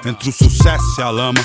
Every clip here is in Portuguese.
Entre o sucesso e a lama,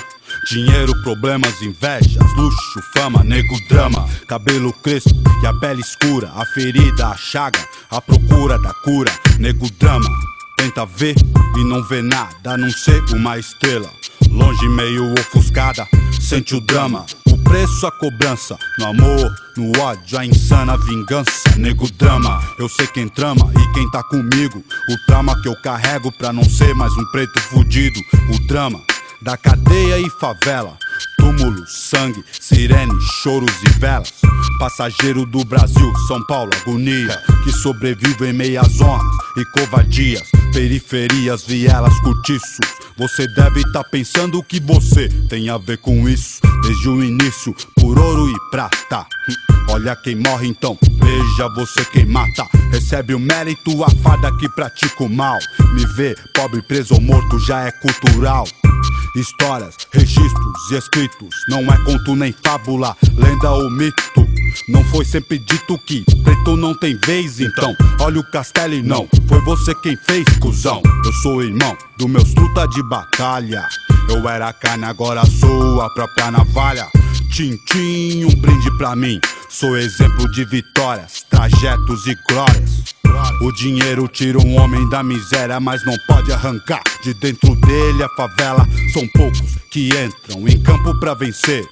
dinheiro, problemas, invejas, luxo, fama, nego, drama. Cabelo crespo e a pele escura, a ferida, a chaga, a procura da cura, nego, drama. Tenta ver e não vê nada, a não ser uma estrela longe, meio ofuscada, sente o drama. O preço, a cobrança, no amor, no ódio, a insana vingança, nego, drama. Eu sei quem trama e quem tá comigo, o trauma que eu carrego pra não ser mais um preto fudido. O drama da cadeia e favela, túmulo, sangue, sirene, choros e velas. Passageiro do Brasil, São Paulo, agonia, que sobrevive em meias honras e covardias. Periferias, vielas, cortiços. Você deve tá pensando que você tem a ver com isso, desde o início, por ouro e prata. Olha quem morre então, veja você quem mata. Recebe o mérito, a farda que pratica o mal. Me ver pobre, preso ou morto já é cultural. Histórias, registros e escritos, não é conto nem fábula, lenda ou mito. Não foi sempre dito que preto não tem vez, então olha o castelo e não foi você quem fez, cuzão. Eu sou irmão dos meus truta de batalha. Eu era carne, agora sou a própria navalha. Tintim, um brinde pra mim. Sou exemplo de vitórias, trajetos e glórias. O dinheiro tira um homem da miséria, mas não pode arrancar de dentro dele a favela. São poucos que entram em campo pra vencer.